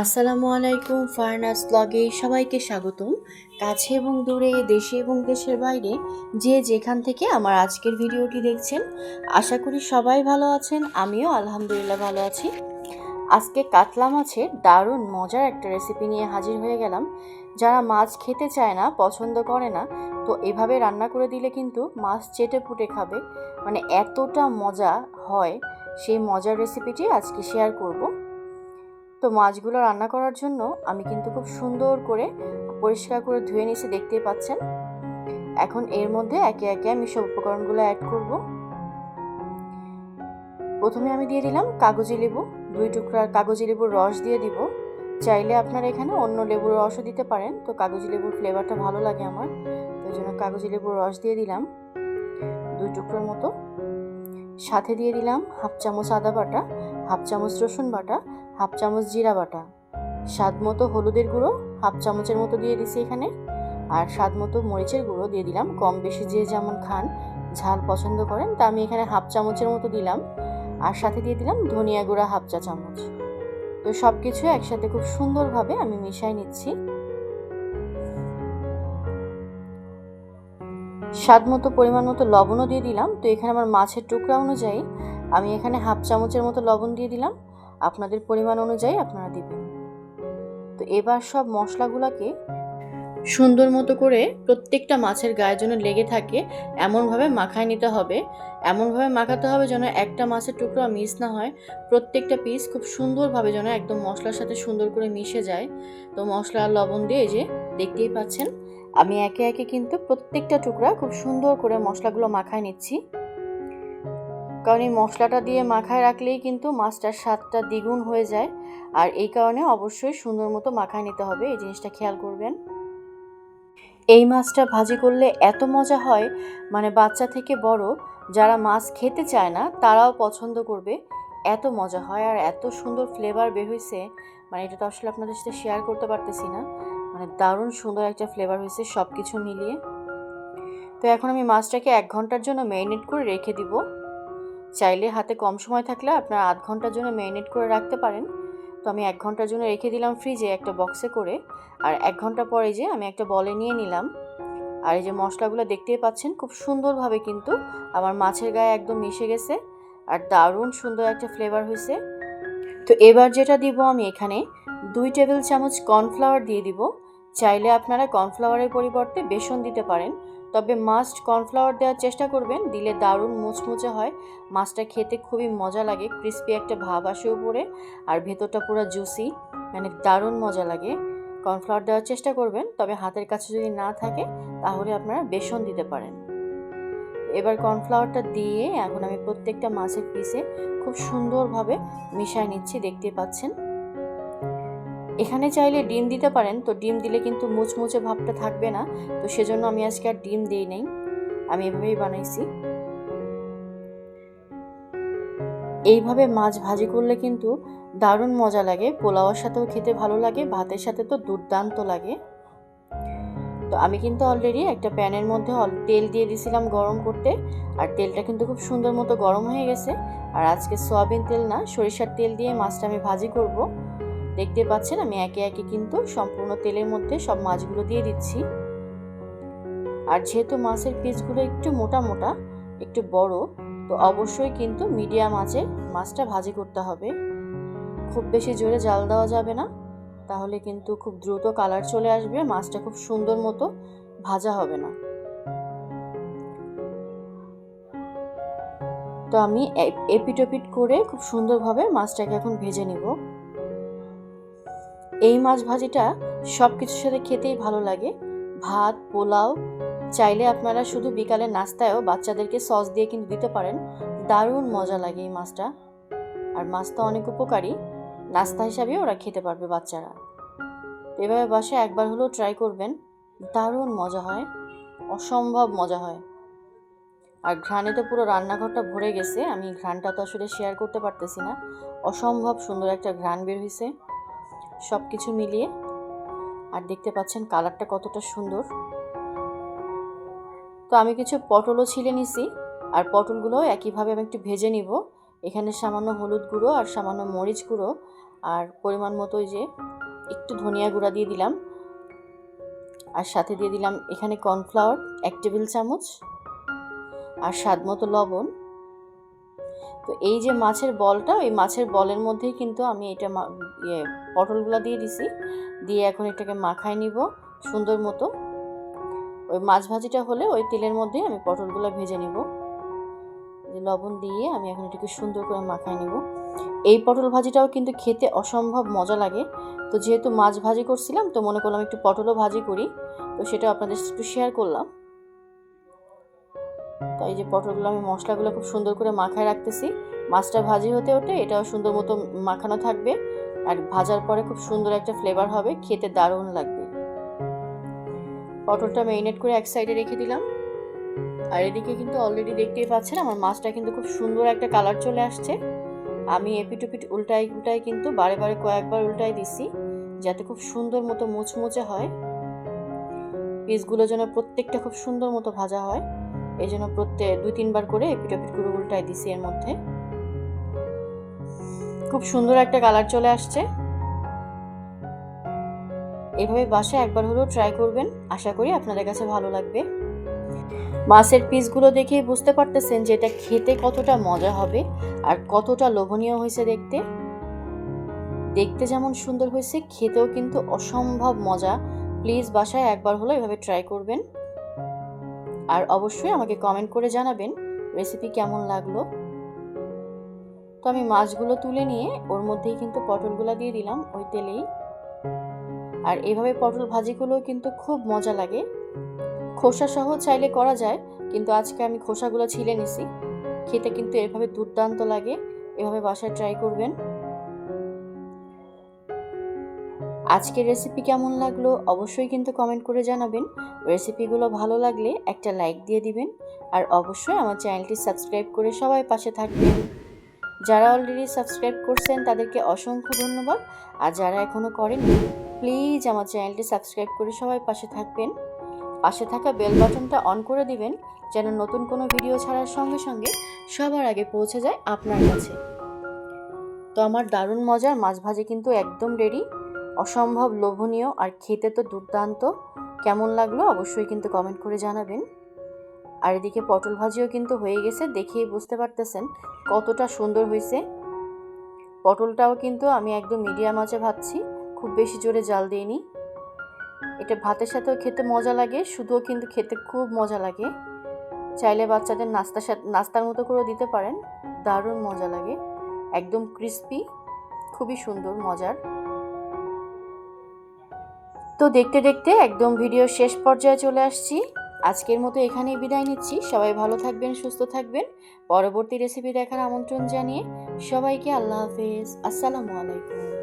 আসসালামু আলাইকুম। ফারনাস ব্লগে সবাইকে স্বাগতম। কাছে এবং দূরে, দেশে এবং দেশের বাইরে যে যেখান থেকে আমার আজকের ভিডিওটি দেখছেন, আশা করি সবাই ভালো আছেন। আমিও আলহামদুলিল্লাহ ভালো আছি। আজকে কাতলা মাছের দারুণ মজার একটা রেসিপি নিয়ে হাজির হয়ে গেলাম। যারা মাছ খেতে চায় না, পছন্দ করে না, তো এভাবে রান্না করে দিলে কিন্তু মাছ চেটে পুটে খাবে। মানে এতটা মজা হয়, সেই মজার রেসিপিটি আজকে শেয়ার করব। তো মাছগুলো রান্না করার জন্য আমি কিন্তু খুব সুন্দর করে পরিষ্কার করে ধুয়ে নিয়েছি, দেখতেই পাচ্ছেন। এখন এর মধ্যে একে একে আমি সব উপকরণগুলো অ্যাড করব। প্রথমে আমি দিয়ে দিলাম কাগজি লেবু, 2 টুকরা কাগজি লেবুর রস দিয়ে দিব। চাইলে আপনারা এখানে অন্য লেবুর রসও দিতে পারেন, তো কাগজি লেবুর ফ্লেভারটা ভালো লাগে আমার, তো এই জন্য কাগজি লেবুর রস দিয়ে দিলাম 2 টুকরোর মতো। সাথে দিয়ে দিলাম 1/2 চামচ আদা বাটা, 1/2 চামচ রসুন বাটা, 1/2 চামচ জিরা বাটা, স্বাদ মতো হলুদের গুঁড়ো 1/2 চামচের মতো দিয়ে দিছি এখানে, আর স্বাদ মতো মরিচের গুঁড়ো দিয়ে দিলাম। কম বেশি যে যেমন খান, ঝাল পছন্দ করেন, তা আমি এখানে 1/2 চামচের মতো দিলাম। আর সাথে দিয়ে দিলাম ধনিয়া গুঁড়া 1/2 চা চামচ। তো সব কিছু একসাথে খুব সুন্দরভাবে আমি মিশিয়ে নিচ্ছি। স্বাদ মতো পরিমাণ মতো লবণও দিয়ে দিলাম। তো এখানে আমার মাছের টুকরা অনুযায়ী আমি এখানে 1/2 চামচের মতো লবণ দিয়ে দিলাম। আপনাদের পরিমাণ অনুযায়ী আপনারা দিবেন। তো এবার সব মশলাগুলোকে সুন্দর মতো করে প্রত্যেকটা মাছের গায়ে যেন লেগে থাকে এমনভাবে মাখায় নিতে হবে। এমনভাবে মাখাতে হবে যেন একটা মাছের টুকরো মিস না হয়। প্রত্যেকটা পিস খুব সুন্দরভাবে যেন একদম মশলার সাথে সুন্দর করে মিশে যায়। তো মশলা আর লবণ দিয়ে এই যে দেখতেই পাচ্ছেন, আমি একে একে কিন্তু প্রত্যেকটা টুকরা খুব সুন্দর করে মশলাগুলো মাখায় নিচ্ছি। কারণ এই মশলাটা দিয়ে মাখায় রাখলেই কিন্তু মাছটার স্বাদটা দ্বিগুণ হয়ে যায়। আর এই কারণে অবশ্যই সুন্দর মতো মাখায় নিতে হবে, এই জিনিসটা খেয়াল করবেন। এই মাছটা ভাজি করলে এত মজা হয়, মানে বাচ্চা থেকে বড় যারা মাছ খেতে চায় না তারাও পছন্দ করবে, এত মজা হয়। আর এত সুন্দর ফ্লেভার বের হয়েছে, মানে এটা তো আসলে আপনাদের সাথে শেয়ার করতে পারতেছি না। মানে দারুণ সুন্দর একটা ফ্লেভার হয়েছে সব কিছু মিলিয়ে। তো এখন আমি মাছটাকে 1 ঘন্টার জন্য ম্যারিনেট করে রেখে দিব। চাইলে হাতে কম সময় থাকলে আপনারা 1/2 ঘন্টার জন্য ম্যারিনেট করে রাখতে পারেন। তো আমি 1 ঘন্টার জন্য রেখে দিলাম ফ্রিজে একটা বক্সে করে। আর 1 ঘন্টা পরে যে আমি একটা বলে নিয়ে নিলাম। আর এই যে মশলাগুলো দেখতেই পাচ্ছেন, খুব সুন্দরভাবে কিন্তু আমার মাছের গায়ে একদম মিশে গেছে আর দারুণ সুন্দর একটা ফ্লেভার হয়েছে। তো এবার যেটা দিব আমি এখানে 2 টেবিল চামচ কর্নফ্লাওয়ার দিয়ে দিব। চাইলে আপনারা কর্নফ্লাওয়ারের পরিবর্তে বেসন দিতে পারেন, তবে মাস্ট কর্নফ্লাওয়ার দেওয়ার চেষ্টা করবেন, দিলে দারুণ মুচমুচে হয়। মাছটা খেতে খুবই মজা লাগে, ক্রিস্পি একটা ভাব আসে উপরে আর ভেতরটা পুরো জুসি, মানে দারুণ মজা লাগে। কর্নফ্লাওয়ার দেওয়ার চেষ্টা করবেন, তবে হাতের কাছে যদি না থাকে তাহলে আপনারা বেসন দিতে পারেন। এবার কর্নফ্লাওয়ারটা দিয়ে এখন আমি প্রত্যেকটা মাছের পিসে খুব সুন্দরভাবে মিশিয়ে নিচ্ছি, দেখতে পাচ্ছেন। এখানে চাইলে ডিম দিতে পারেন, তো ডিম দিলে কিন্তু মুচমুচে ভাবটা থাকবে না, তো সেজন্য আমি আজকে আর ডিম দিই নাই, আমি এভাবেই বানাইছি। এইভাবে মাছ ভাজি করলে কিন্তু দারুণ মজা লাগে, পোলাওয়ের সাথেও খেতে ভালো লাগে, ভাতের সাথে তো দুর্দান্ত লাগে। তো আমি কিন্তু অলরেডি একটা প্যানের মধ্যে তেল দিয়ে দিয়েছিলাম গরম করতে, আর তেলটা কিন্তু খুব সুন্দর মতো গরম হয়ে গেছে। আর আজকে সয়াবিন তেল না, সরিষার তেল দিয়ে মাছটা আমি ভাজি করব। দেখতে পাচ্ছেন আমি একে একে কিন্তু সম্পূর্ণ তেলের মধ্যে সব মাছগুলো দিয়ে দিচ্ছি। আর যেহেতু মাছের পিসগুলো একটু মোটা মোটা, একটু বড়, তো অবশ্যই কিন্তু মিডিয়াম আঁচে মাছটা ভাজি করতে হবে। খুব বেশি জোরে জাল দেওয়া যাবে না, তাহলে কিন্তু খুব দ্রুত কালার চলে আসবে, মাছটা খুব সুন্দর মতো ভাজা হবে না। তো আমি এপিট করে খুব সুন্দরভাবে মাছটাকে এখন ভেজে নিব। এই মাছ ভাজিটা সব কিছুর সাথে খেতেই ভালো লাগে, ভাত, পোলাও, চাইলে আপনারা শুধু বিকালের নাস্তায়ও বাচ্চাদেরকে সস দিয়ে কিন্তু দিতে পারেন, দারুণ মজা লাগে এই মাছটা। আর মাছটা অনেক উপকারী, নাস্তা হিসাবে ওরা খেতে পারবে বাচ্চারা। এভাবে বাসায় একবার হলেও ট্রাই করবেন, দারুণ মজা হয়, অসম্ভব মজা হয়। আর ঘ্রাণে তো পুরো রান্নাঘরটা ভরে গেছে, আমি ঘ্রাণটা তো আসলে শেয়ার করতে পারতেছি না, অসম্ভব সুন্দর একটা ঘ্রাণ বের হয়েছে সব কিছু মিলিয়ে। আর দেখতে পাচ্ছেন কালারটা কতটা সুন্দর। তো আমি কিছু পটলও ছিলে নিছি, আর পটলগুলো একইভাবে আমি একটু ভেজে নিব। এখানে সামান্য হলুদ গুঁড়ো আর সামান্য মরিচ গুঁড়ো আর পরিমাণ মতো ওই যে একটু ধনিয়া গুঁড়া দিয়ে দিলাম, আর সাথে দিয়ে দিলাম এখানে কর্নফ্লাওয়ার 1 টেবিল চামচ, আর স্বাদ মতো লবণ। তো এই যে মাছের বলটা, ওই মাছের বলের মধ্যেই কিন্তু আমি এটা পটলগুলো দিয়ে দিছি, দিয়ে এখন এটাকে মাখায় নিব সুন্দর মতো। ওই মাছ ভাজিটা হলে ওই তেলের মধ্যে আমি পটলগুলো ভেজে নিব। লবণ দিয়ে আমি এখন এটাকে সুন্দর করে মাখায় নিব। এই পটল ভাজিটাও কিন্তু খেতে অসম্ভব মজা লাগে। তো যেহেতু মাছ ভাজি করছিলাম, তো মনে করলাম একটু পটলও ভাজি করি, তো সেটা আপনাদের একটু শেয়ার করলাম। তো এই যে পটলগুলো আমি মশলাগুলো খুব সুন্দর করে মাখায় রাখতেছি। মাছটা ভাজি হতে হতে এটাও সুন্দর মতো মাখানো থাকবে, আর ভাজার পরে খুব সুন্দর একটা ফ্লেভার হবে, খেতে দারুণ লাগবে। পটলটা ম্যারিনেট করে এক সাইডে রেখে দিলাম। আর এদিকে কিন্তু অলরেডি দেখতেই পাচ্ছেন আমার মাছটা কিন্তু খুব সুন্দর একটা কালার চলে আসছে। আমি এপিট ওপিট উল্টাই কিন্তু বারে বারে কয়েকবার উল্টাই দিছি, যাতে খুব সুন্দর মতো মুচমুচে হয়। পিসগুলো যেন প্রত্যেকটা খুব সুন্দর মতো ভাজা হয়, এই জন্য প্রত্যেক 2-3 বার করে এপিট ওপিট করে উল্টাই দিছি। এর মধ্যে খুব সুন্দর একটা কালার চলে আসছে। এভাবে বাসায় একবার হলেও ট্রাই করবেন, আশা করি আপনাদের কাছে ভালো লাগবে। মাছের পিসগুলো দেখেই বুঝতে পারতেছেন যে এটা খেতে কতটা মজা হবে আর কতটা লোভনীয় হয়েছে দেখতে। দেখতে যেমন সুন্দর হয়েছে, খেতেও কিন্তু অসম্ভব মজা। প্লিজ বাসায় একবার হলো এভাবে ট্রাই করবেন, আর অবশ্যই আমাকে কমেন্ট করে জানাবেন রেসিপি কেমন লাগলো। তো আমি মাছগুলো তুলে নিয়ে ওর মধ্যেই কিন্তু পটলগুলো দিয়ে দিলাম ওই তেলেই। আর এভাবে পটল ভাজিগুলো কিন্তু খুব মজা লাগে। খোসা সহ চাইলে করা যায়, কিন্তু আজকে আমি খোসাগুলো ছিলে নিছি। খেতে কিন্তু এভাবে দুর্দান্ত লাগে, এভাবে বাসায় ট্রাই করবেন। আজকের রেসিপি কেমন লাগলো অবশ্যই কিন্তু কমেন্ট করে জানাবেন। রেসিপিগুলো ভালো লাগলে একটা লাইক দিয়ে দিবেন, আর অবশ্যই আমার চ্যানেলটি সাবস্ক্রাইব করে সবাই পাশে থাকবেন। যারা অলরেডি সাবস্ক্রাইব করছেন তাদেরকে অসংখ্য ধন্যবাদ, আর যারা এখনও করেননি প্লিজ আমার চ্যানেলটি সাবস্ক্রাইব করে সবাই পাশে থাকবেন। পাশে থাকা বেল বাটনটা অন করে দিবেন, যেন নতুন কোনো ভিডিও ছাড়ার সঙ্গে সঙ্গে সবার আগে পৌঁছে যায় আপনার কাছে। তো আমার দারুণ মজার মাছ ভাজি কিন্তু একদম রেডি, অসম্ভব লোভনীয় আর খেতে তো দুর্দান্ত। কেমন লাগলো অবশ্যই কিন্তু কমেন্ট করে জানাবেন। আর এদিকে পটল ভাজিও কিন্তু হয়ে গেছে, দেখেই বুঝতে পারতেছেন কতটা সুন্দর হয়েছে। পটলটাও কিন্তু আমি একদম মিডিয়াম আঁচে ভাজছি, খুব বেশি জোরে জাল দিইনি। এটা ভাতের সাথেও খেতে মজা লাগে, শুধুও কিন্তু খেতে খুব মজা লাগে। চাইলে বাচ্চাদের নাস্তার মতো করেও দিতে পারেন, দারুণ মজা লাগে, একদম ক্রিস্পি, খুবই সুন্দর মজার। তো দেখতে দেখতে একদম ভিডিও শেষ পর্যায়ে চলে আসছি। আজকের মতো এখানেই বিদায় নিচ্ছি। সবাই ভালো থাকবেন, সুস্থ থাকবেন। পরবর্তী রেসিপি দেখার আমন্ত্রণ জানিয়ে সবাইকে আল্লাহ হাফেজ, আসসালামু আলাইকুম।